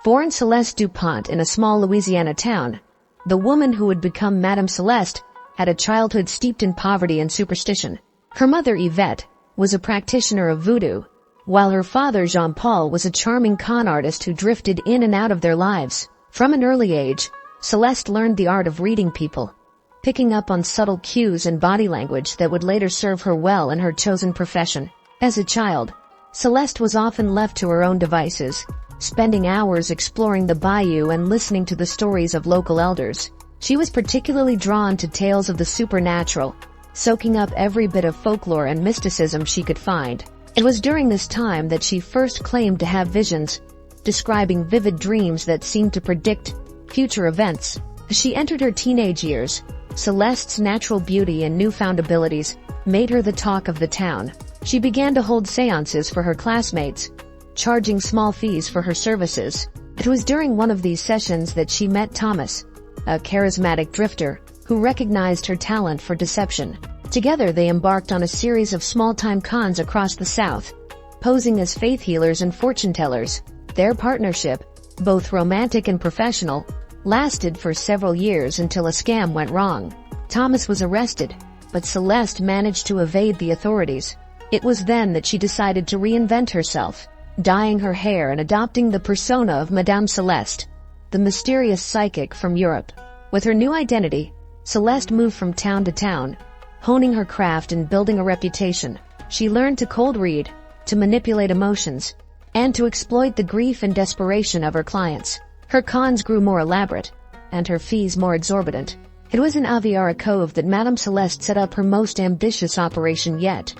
Born Celeste DuPont in a small Louisiana town, the woman who would become Madame Celeste had a childhood steeped in poverty and superstition. Her mother, Yvette, was a practitioner of voodoo, while her father, Jean-Paul, was a charming con artist who drifted in and out of their lives. From an early age, Celeste learned the art of reading people, picking up on subtle cues and body language that would later serve her well in her chosen profession. As a child, Celeste was often left to her own devices, spending hours exploring the bayou and listening to the stories of local elders. She was particularly drawn to tales of the supernatural, soaking up every bit of folklore and mysticism she could find. It was during this time that she first claimed to have visions, describing vivid dreams that seemed to predict future events. As she entered her teenage years, Celeste's natural beauty and newfound abilities made her the talk of the town. She began to hold seances for her classmates, charging small fees for her services. It was during one of these sessions that she met Thomas, a charismatic drifter who recognized her talent for deception. Together they embarked on a series of small-time cons across the South, posing as faith healers and fortune-tellers. Their partnership, both romantic and professional, lasted for several years until a scam went wrong. Thomas was arrested, but Celeste managed to evade the authorities. It was then that she decided to reinvent herself, dyeing her hair and adopting the persona of Madame Celeste, the mysterious psychic from Europe. With her new identity, Celeste moved from town to town, honing her craft and building a reputation. She learned to cold read, to manipulate emotions, and to exploit the grief and desperation of her clients. Her cons grew more elaborate, and her fees more exorbitant. It was in Aviara Cove that Madame Celeste set up her most ambitious operation yet.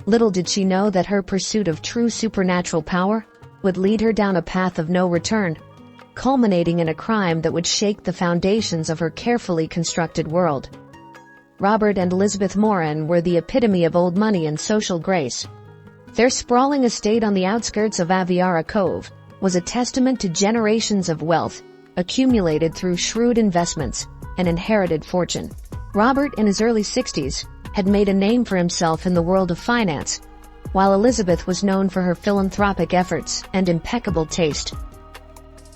Little did she know that her pursuit of true supernatural power would lead her down a path of no return, culminating in a crime that would shake the foundations of her carefully constructed world. Robert and Elizabeth Morin were the epitome of old money and social grace. Their sprawling estate on the outskirts of Aviara Cove was a testament to generations of wealth accumulated through shrewd investments and inherited fortune. Robert, in his early 60s, had made a name for himself in the world of finance, while Elizabeth was known for her philanthropic efforts and impeccable taste.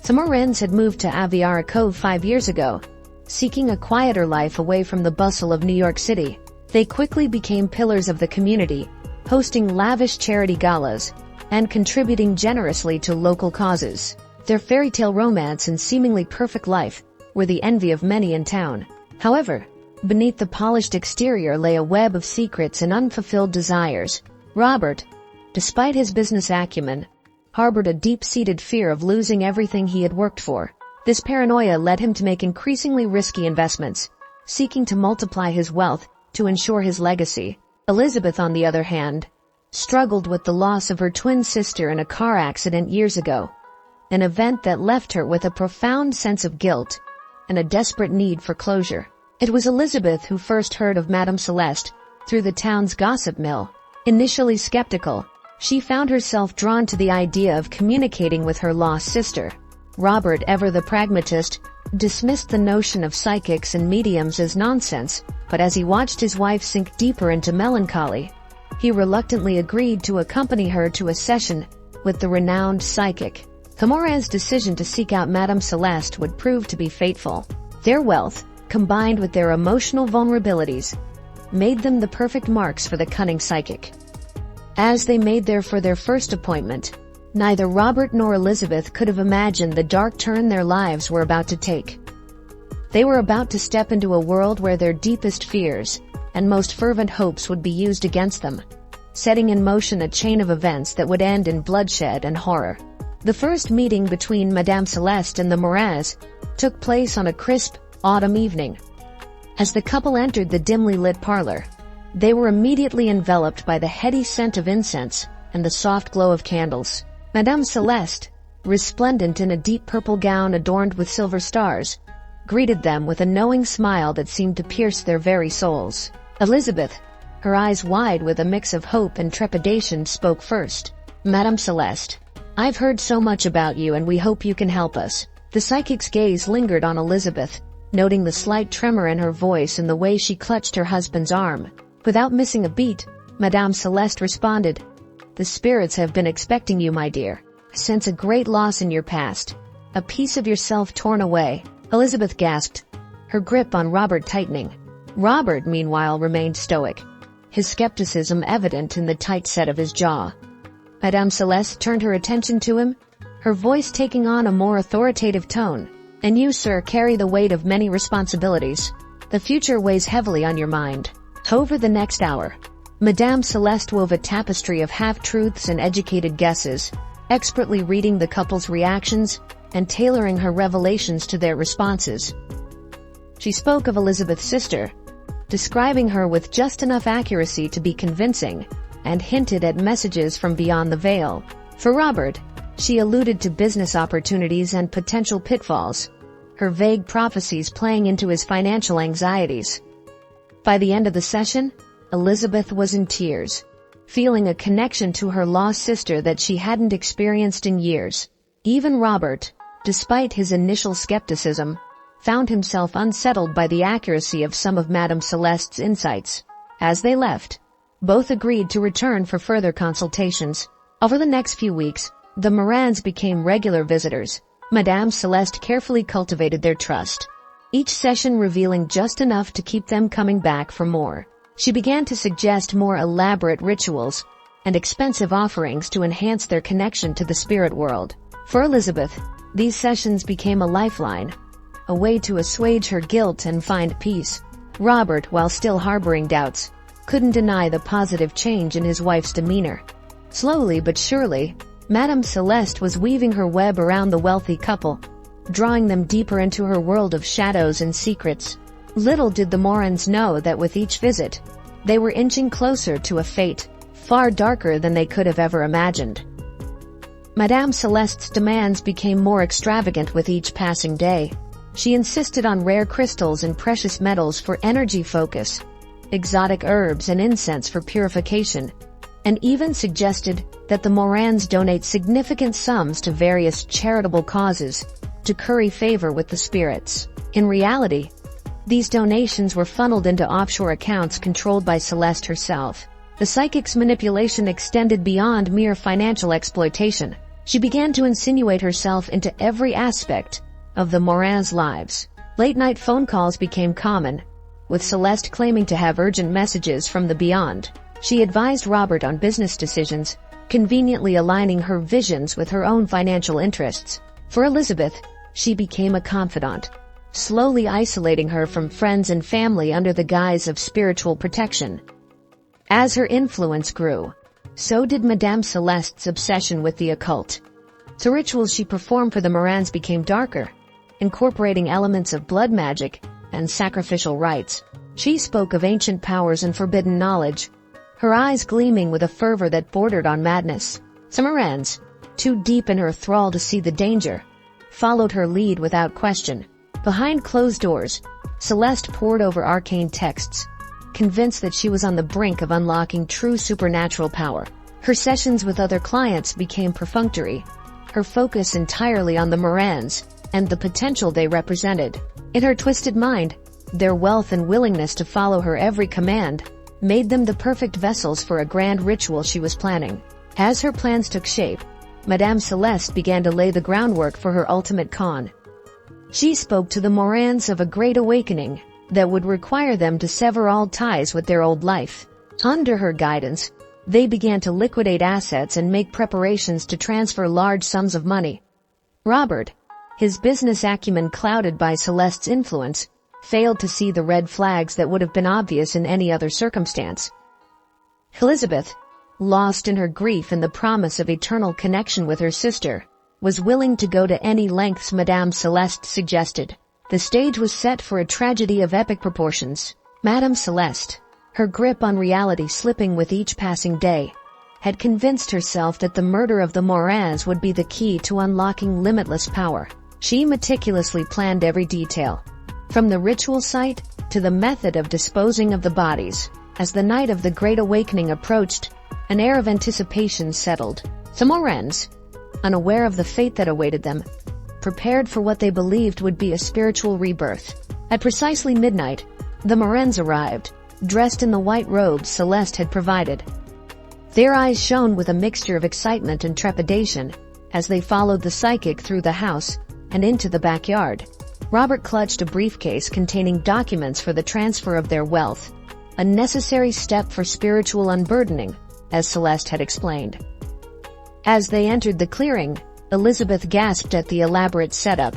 The Morins had moved to Aviara Cove 5 years ago, seeking a quieter life away from the bustle of New York City. They quickly became pillars of the community, hosting lavish charity galas and contributing generously to local causes. Their fairy tale romance and seemingly perfect life were the envy of many in town. However, beneath the polished exterior lay a web of secrets and unfulfilled desires. Robert, despite his business acumen, harbored a deep-seated fear of losing everything he had worked for. This paranoia led him to make increasingly risky investments, seeking to multiply his wealth to ensure his legacy. Elizabeth, on the other hand, struggled with the loss of her twin sister in a car accident years ago, an event that left her with a profound sense of guilt and a desperate need for closure. It was Elizabeth who first heard of Madame Celeste through the town's gossip mill. Initially skeptical, she found herself drawn to the idea of communicating with her lost sister. Robert, ever the pragmatist, dismissed the notion of psychics and mediums as nonsense, but as he watched his wife sink deeper into melancholy, he reluctantly agreed to accompany her to a session with the renowned psychic. The Morins' decision to seek out Madame Celeste would prove to be fateful. Their wealth, combined with their emotional vulnerabilities, made them the perfect marks for the cunning psychic. As they made there for their first appointment, neither Robert nor Elizabeth could have imagined the dark turn their lives were about to take. They were about to step into a world where their deepest fears and most fervent hopes would be used against them, setting in motion a chain of events that would end in bloodshed and horror. The first meeting between Madame Celeste and the Morins took place on a crisp, autumn evening. As the couple entered the dimly lit parlor, they were immediately enveloped by the heady scent of incense and the soft glow of candles. Madame Celeste, resplendent in a deep purple gown adorned with silver stars, greeted them with a knowing smile that seemed to pierce their very souls. Elizabeth, her eyes wide with a mix of hope and trepidation, spoke first. "Madame Celeste, I've heard so much about you and we hope you can help us." The psychic's gaze lingered on Elizabeth, noting the slight tremor in her voice and the way she clutched her husband's arm. Without missing a beat, Madame Celeste responded, "The spirits have been expecting you, my dear. sense a great loss in your past. A piece of yourself torn away, Elizabeth gasped, her grip on Robert tightening. Robert, meanwhile, remained stoic, his skepticism evident in the tight set of his jaw. Madame Celeste turned her attention to him, her voice taking on a more authoritative tone. And you, sir, carry the weight of many responsibilities. The future weighs heavily on your mind. Over the next hour, Madame Celeste wove a tapestry of half-truths and educated guesses, expertly reading the couple's reactions and tailoring her revelations to their responses. She spoke of Elizabeth's sister, describing her with just enough accuracy to be convincing, and hinted at messages from beyond the veil. For Robert, she alluded to business opportunities and potential pitfalls, her vague prophecies playing into his financial anxieties. By the end of the session, Elizabeth was in tears, feeling a connection to her lost sister that she hadn't experienced in years. Even Robert, despite his initial skepticism, found himself unsettled by the accuracy of some of Madame Celeste's insights. As they left, both agreed to return for further consultations. Over the next few weeks, the Morans became regular visitors. Madame Celeste carefully cultivated their trust, each session revealing just enough to keep them coming back for more. She began to suggest more elaborate rituals and expensive offerings to enhance their connection to the spirit world. For Elizabeth, these sessions became a lifeline, a way to assuage her guilt and find peace. Robert, while still harboring doubts, couldn't deny the positive change in his wife's demeanor. Slowly but surely, Madame Celeste was weaving her web around the wealthy couple, drawing them deeper into her world of shadows and secrets. Little did the Morans know that with each visit, they were inching closer to a fate far darker than they could have ever imagined. Madame Celeste's demands became more extravagant with each passing day. She insisted on rare crystals and precious metals for energy focus, exotic herbs and incense for purification, and even suggested that the Morans donate significant sums to various charitable causes to curry favor with the spirits. In reality, these donations were funneled into offshore accounts controlled by Celeste herself. The psychic's manipulation extended beyond mere financial exploitation. She began to insinuate herself into every aspect of the Morans' lives. Late-night phone calls became common, with Celeste claiming to have urgent messages from the beyond. She advised Robert on business decisions, conveniently aligning her visions with her own financial interests. For Elizabeth, she became a confidant, slowly isolating her from friends and family under the guise of spiritual protection. As her influence grew, so did Madame Celeste's obsession with the occult. The rituals she performed for the Morans became darker, incorporating elements of blood magic and sacrificial rites. She spoke of ancient powers and forbidden knowledge, her eyes gleaming with a fervor that bordered on madness. Some Morans, too deep in her thrall to see the danger, followed her lead without question. Behind closed doors, Celeste pored over arcane texts, convinced that she was on the brink of unlocking true supernatural power. Her sessions with other clients became perfunctory, her focus entirely on the Morans and the potential they represented. In her twisted mind, their wealth and willingness to follow her every command made them the perfect vessels for a grand ritual she was planning. As her plans took shape, Madame Celeste began to lay the groundwork for her ultimate con. She spoke to the Morans of a great awakening that would require them to sever all ties with their old life. Under her guidance, they began to liquidate assets and make preparations to transfer large sums of money. Robert, his business acumen clouded by Celeste's influence, failed to see the red flags that would have been obvious in any other circumstance. Elizabeth, lost in her grief and the promise of eternal connection with her sister, was willing to go to any lengths Madame Celeste suggested. The stage was set for a tragedy of epic proportions. Madame Celeste, her grip on reality slipping with each passing day, had convinced herself that the murder of the Morans would be the key to unlocking limitless power. She meticulously planned every detail, from the ritual site to the method of disposing of the bodies. As the night of the Great Awakening approached, an air of anticipation settled. The Morans, unaware of the fate that awaited them, prepared for what they believed would be a spiritual rebirth. At precisely midnight, the Morans arrived, dressed in the white robes Celeste had provided. Their eyes shone with a mixture of excitement and trepidation, as they followed the psychic through the house and into the backyard. Robert clutched a briefcase containing documents for the transfer of their wealth, a necessary step for spiritual unburdening, as Celeste had explained. As they entered the clearing, Elizabeth gasped at the elaborate setup.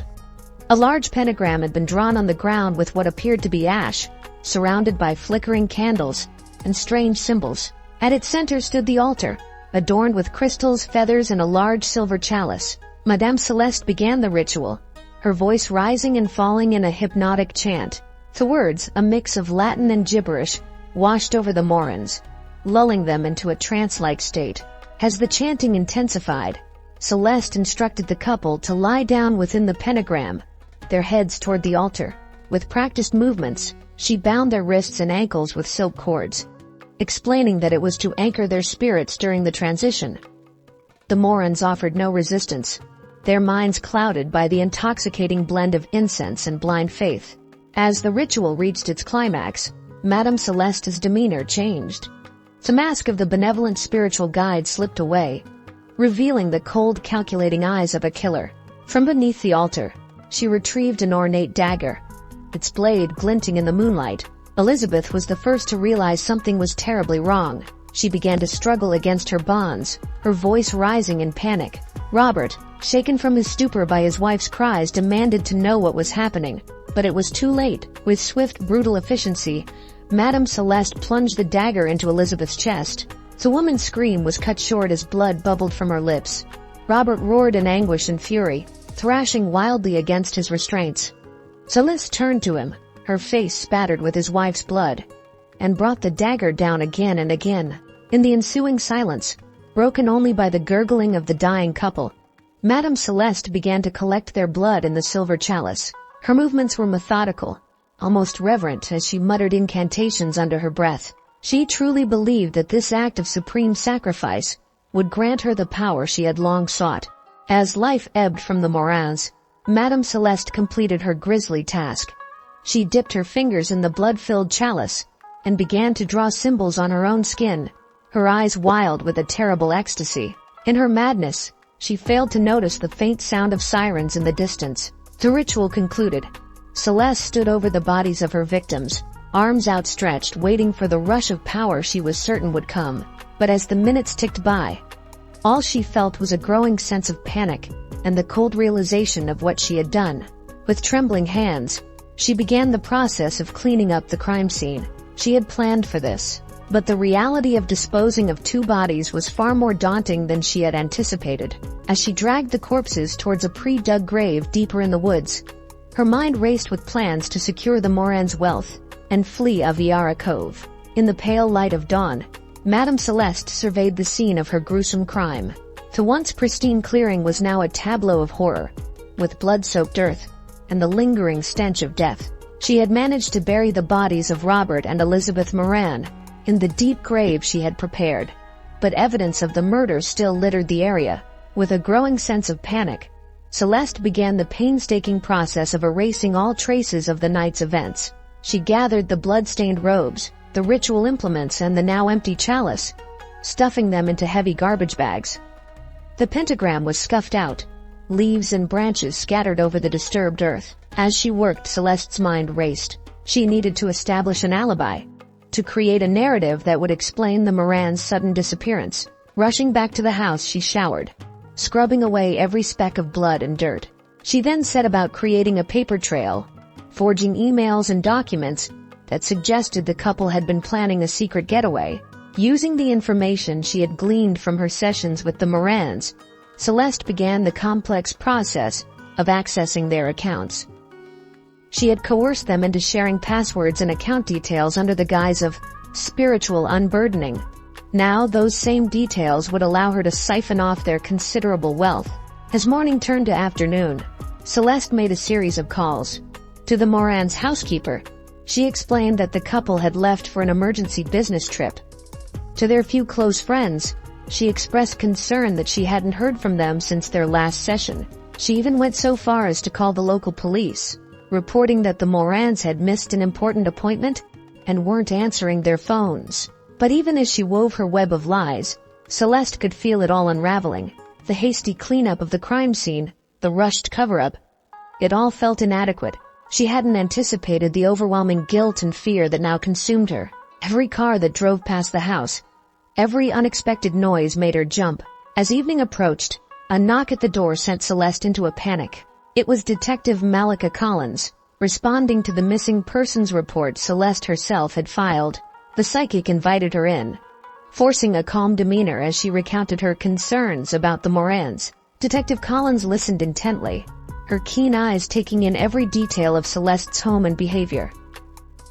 A large pentagram had been drawn on the ground with what appeared to be ash, surrounded by flickering candles and strange symbols. At its center stood the altar, adorned with crystals, feathers, and a large silver chalice. Madame Celeste began the ritual, her voice rising and falling in a hypnotic chant. The words, a mix of Latin and gibberish, washed over the Morans, lulling them into a trance-like state. As the chanting intensified, Celeste instructed the couple to lie down within the pentagram, their heads toward the altar. With practiced movements, she bound their wrists and ankles with silk cords, explaining that it was to anchor their spirits during the transition. The Morans offered no resistance, their minds clouded by the intoxicating blend of incense and blind faith. As the ritual reached its climax, Madame Celeste's demeanor changed. The mask of the benevolent spiritual guide slipped away, revealing the cold, calculating eyes of a killer. From beneath the altar, she retrieved an ornate dagger, its blade glinting in the moonlight. Elizabeth was the first to realize something was terribly wrong. She began to struggle against her bonds, her voice rising in panic. Robert, shaken from his stupor by his wife's cries, demanded to know what was happening, but it was too late. With swift, brutal efficiency, Madame Celeste plunged the dagger into Elizabeth's chest. The woman's scream was cut short as blood bubbled from her lips. Robert roared in anguish and fury, thrashing wildly against his restraints. Celeste turned to him, her face spattered with his wife's blood, and brought the dagger down again and again. In the ensuing silence, broken only by the gurgling of the dying couple, Madame Celeste began to collect their blood in the silver chalice. Her movements were methodical, almost reverent, as she muttered incantations under her breath. She truly believed that this act of supreme sacrifice would grant her the power she had long sought. As life ebbed from the Morans, Madame Celeste completed her grisly task. She dipped her fingers in the blood-filled chalice and began to draw symbols on her own skin, her eyes wild with a terrible ecstasy. In her madness, she failed to notice the faint sound of sirens in the distance. The ritual concluded. Celeste stood over the bodies of her victims, arms outstretched, waiting for the rush of power she was certain would come. But as the minutes ticked by, all she felt was a growing sense of panic and the cold realization of what she had done. With trembling hands, she began the process of cleaning up the crime scene. She had planned for this, but the reality of disposing of two bodies was far more daunting than she had anticipated. As she dragged the corpses towards a pre-dug grave deeper in the woods, her mind raced with plans to secure the Morans' wealth and flee Aviara Cove. In the pale light of dawn, Madame Celeste surveyed the scene of her gruesome crime. The once pristine clearing was now a tableau of horror, with blood-soaked earth and the lingering stench of death. She had managed to bury the bodies of Robert and Elizabeth Moran in the deep grave she had prepared, but evidence of the murder still littered the area. With a growing sense of panic, Celeste began the painstaking process of erasing all traces of the night's events. She gathered the blood-stained robes, the ritual implements, and the now empty chalice, stuffing them into heavy garbage bags. The pentagram was scuffed out, leaves and branches scattered over the disturbed earth. As she worked, Celeste's mind raced. She needed to establish an alibi, to create a narrative that would explain the Morans' sudden disappearance. Rushing back to the house, she showered, scrubbing away every speck of blood and dirt. She then set about creating a paper trail, forging emails and documents that suggested the couple had been planning a secret getaway. Using the information she had gleaned from her sessions with the Morans, Celeste began the complex process of accessing their accounts. She had coerced them into sharing passwords and account details under the guise of spiritual unburdening. Now those same details would allow her to siphon off their considerable wealth. As morning turned to afternoon, Celeste made a series of calls. To the Morans' housekeeper, she explained that the couple had left for an emergency business trip. To their few close friends, she expressed concern that she hadn't heard from them since their last session. She even went so far as to call the local police, reporting that the Morans had missed an important appointment and weren't answering their phones. But even as she wove her web of lies, Celeste could feel it all unraveling. The hasty cleanup of the crime scene, the rushed cover-up. It all felt inadequate. She hadn't anticipated the overwhelming guilt and fear that now consumed her. Every car that drove past the house, every unexpected noise made her jump. As evening approached, a knock at the door sent Celeste into a panic. It was Detective Malika Collins, responding to the missing persons report Celeste herself had filed. The psychic invited her in, forcing a calm demeanor as she recounted her concerns about the Morans. Detective Collins listened intently, her keen eyes taking in every detail of Celeste's home and behavior.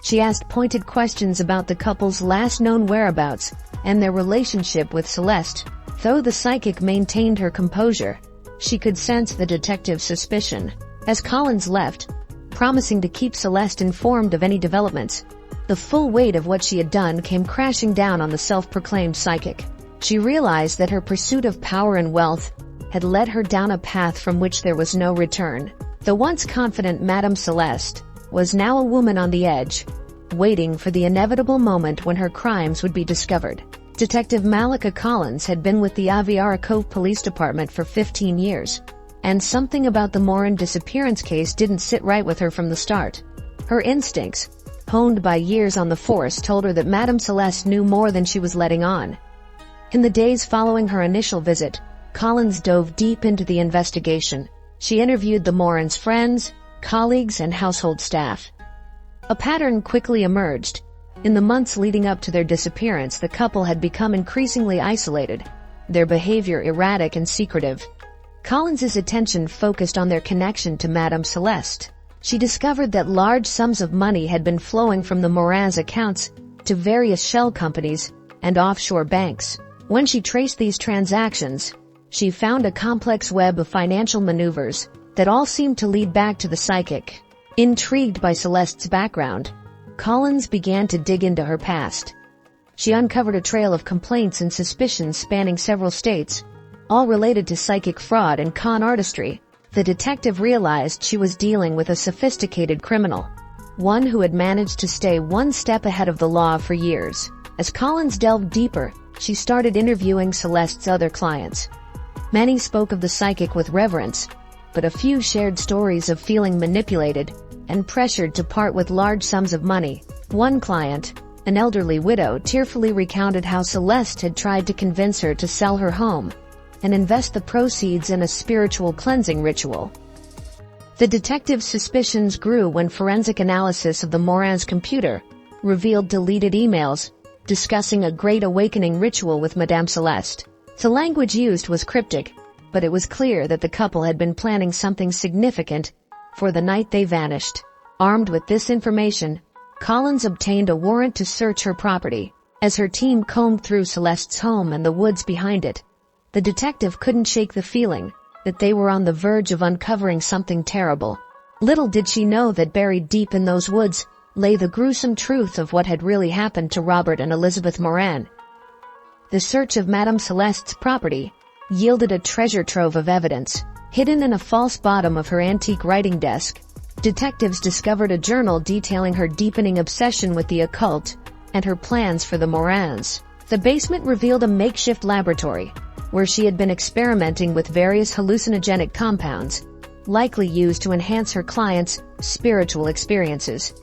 She asked pointed questions about the couple's last known whereabouts and their relationship with Celeste. Though the psychic maintained her composure, she could sense the detective's suspicion. As Collins left, promising to keep Celeste informed of any developments, the full weight of what she had done came crashing down on the self-proclaimed psychic. She realized that her pursuit of power and wealth had led her down a path from which there was no return. The once confident Madame Celeste was now a woman on the edge, waiting for the inevitable moment when her crimes would be discovered. Detective Malika Collins had been with the Aviara Cove Police Department for 15 years, and something about the Moran disappearance case didn't sit right with her from the start. Her instincts, honed by years on the force, told her that Madame Celeste knew more than she was letting on. In the days following her initial visit, Collins dove deep into the investigation. She interviewed the Morans' friends, colleagues, and household staff. A pattern quickly emerged. In the months leading up to their disappearance, the couple had become increasingly isolated, their behavior erratic and secretive. Collins's attention focused on their connection to Madame Celeste. She discovered that large sums of money had been flowing from the Morans' accounts to various shell companies and offshore banks. When she traced these transactions, she found a complex web of financial maneuvers that all seemed to lead back to the psychic. Intrigued by Celeste's background, Collins began to dig into her past. She uncovered a trail of complaints and suspicions spanning several states, all related to psychic fraud and con artistry. The detective realized she was dealing with a sophisticated criminal, one who had managed to stay one step ahead of the law for years. As Collins delved deeper, she started interviewing Celeste's other clients. Many spoke of the psychic with reverence, but a few shared stories of feeling manipulated and pressured to part with large sums of money. One client, an elderly widow, tearfully recounted how Celeste had tried to convince her to sell her home and invest the proceeds in a spiritual cleansing ritual. The detective's suspicions grew when forensic analysis of the Morans' computer revealed deleted emails discussing a Great Awakening ritual with Madame Celeste. The language used was cryptic, but it was clear that the couple had been planning something significant for the night they vanished. Armed with this information, Collins obtained a warrant to search her property. As her team combed through Celeste's home and the woods behind it, the detective couldn't shake the feeling that they were on the verge of uncovering something terrible. Little did she know that buried deep in those woods lay the gruesome truth of what had really happened to Robert and Elizabeth Moran. The search of Madame Celeste's property yielded a treasure trove of evidence. Hidden in a false bottom of her antique writing desk, detectives discovered a journal detailing her deepening obsession with the occult and her plans for the Morans. The basement revealed a makeshift laboratory where she had been experimenting with various hallucinogenic compounds, likely used to enhance her clients' spiritual experiences.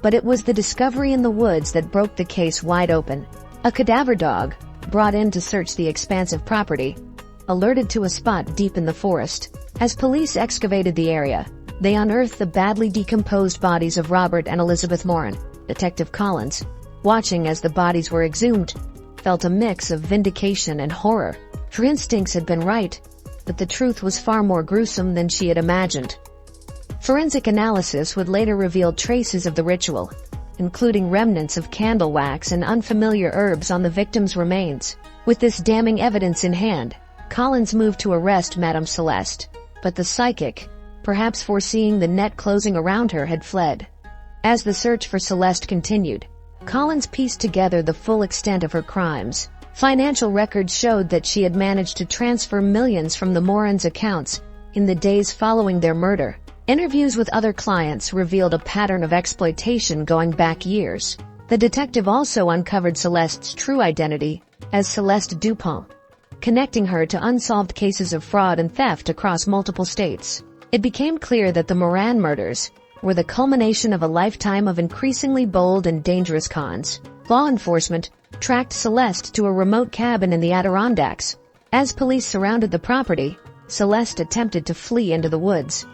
But it was the discovery in the woods that broke the case wide open. A cadaver dog, brought in to search the expansive property, alerted to a spot deep in the forest. As police excavated the area, they unearthed the badly decomposed bodies of Robert and Elizabeth Moran. Detective Collins, watching as the bodies were exhumed, felt a mix of vindication and horror. Her instincts had been right, but the truth was far more gruesome than she had imagined. Forensic analysis would later reveal traces of the ritual, including remnants of candle wax and unfamiliar herbs on the victim's remains. With this damning evidence in hand, Collins moved to arrest Madame Celeste, but the psychic, perhaps foreseeing the net closing around her, had fled. As the search for Celeste continued, Collins pieced together the full extent of her crimes. Financial records showed that she had managed to transfer millions from the Morans' accounts in the days following their murder. Interviews with other clients revealed a pattern of exploitation going back years. The detective also uncovered Celeste's true identity as Celeste Dupont, connecting her to unsolved cases of fraud and theft across multiple states. It became clear that the Moran murders were the culmination of a lifetime of increasingly bold and dangerous cons. Law enforcement tracked Celeste to a remote cabin in the Adirondacks. As police surrounded the property, Celeste attempted to flee into the woods.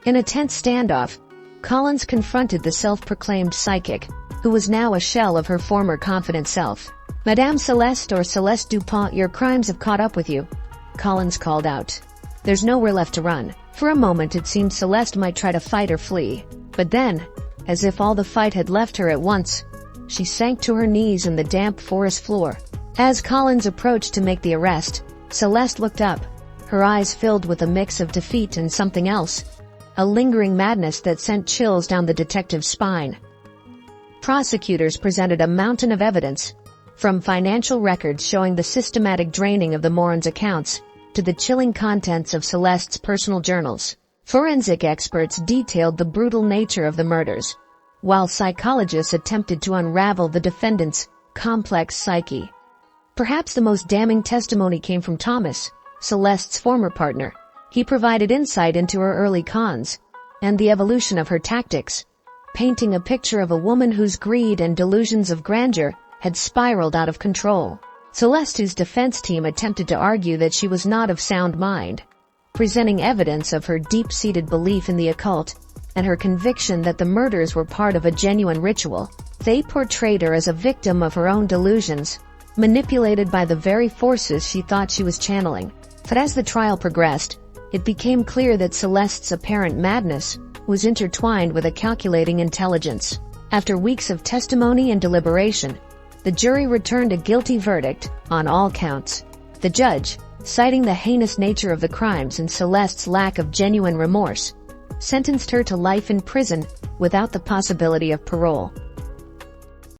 In a tense standoff, Collins confronted the self-proclaimed psychic, who was now a shell of her former confident self. "Madame Celeste, or Celeste Dupont, your crimes have caught up with you," Collins called out. "There's nowhere left to run." For a moment it seemed Celeste might try to fight or flee. But then, as if all the fight had left her at once, she sank to her knees in the damp forest floor. As Collins approached to make the arrest, Celeste looked up, her eyes filled with a mix of defeat and something else, a lingering madness that sent chills down the detective's spine. Prosecutors presented a mountain of evidence, from financial records showing the systematic draining of the Moran's accounts to the chilling contents of Celeste's personal journals. Forensic experts detailed the brutal nature of the murders, while psychologists attempted to unravel the defendant's complex psyche. Perhaps the most damning testimony came from Thomas, Celeste's former partner. He provided insight into her early cons and the evolution of her tactics, painting a picture of a woman whose greed and delusions of grandeur had spiraled out of control. Celeste's defense team attempted to argue that she was not of sound mind, presenting evidence of her deep-seated belief in the occult and her conviction that the murders were part of a genuine ritual. They portrayed her as a victim of her own delusions, manipulated by the very forces she thought she was channeling. But as the trial progressed, it became clear that Celeste's apparent madness was intertwined with a calculating intelligence. After weeks of testimony and deliberation, the jury returned a guilty verdict on all counts. The judge, citing the heinous nature of the crimes and Celeste's lack of genuine remorse, sentenced her to life in prison without the possibility of parole.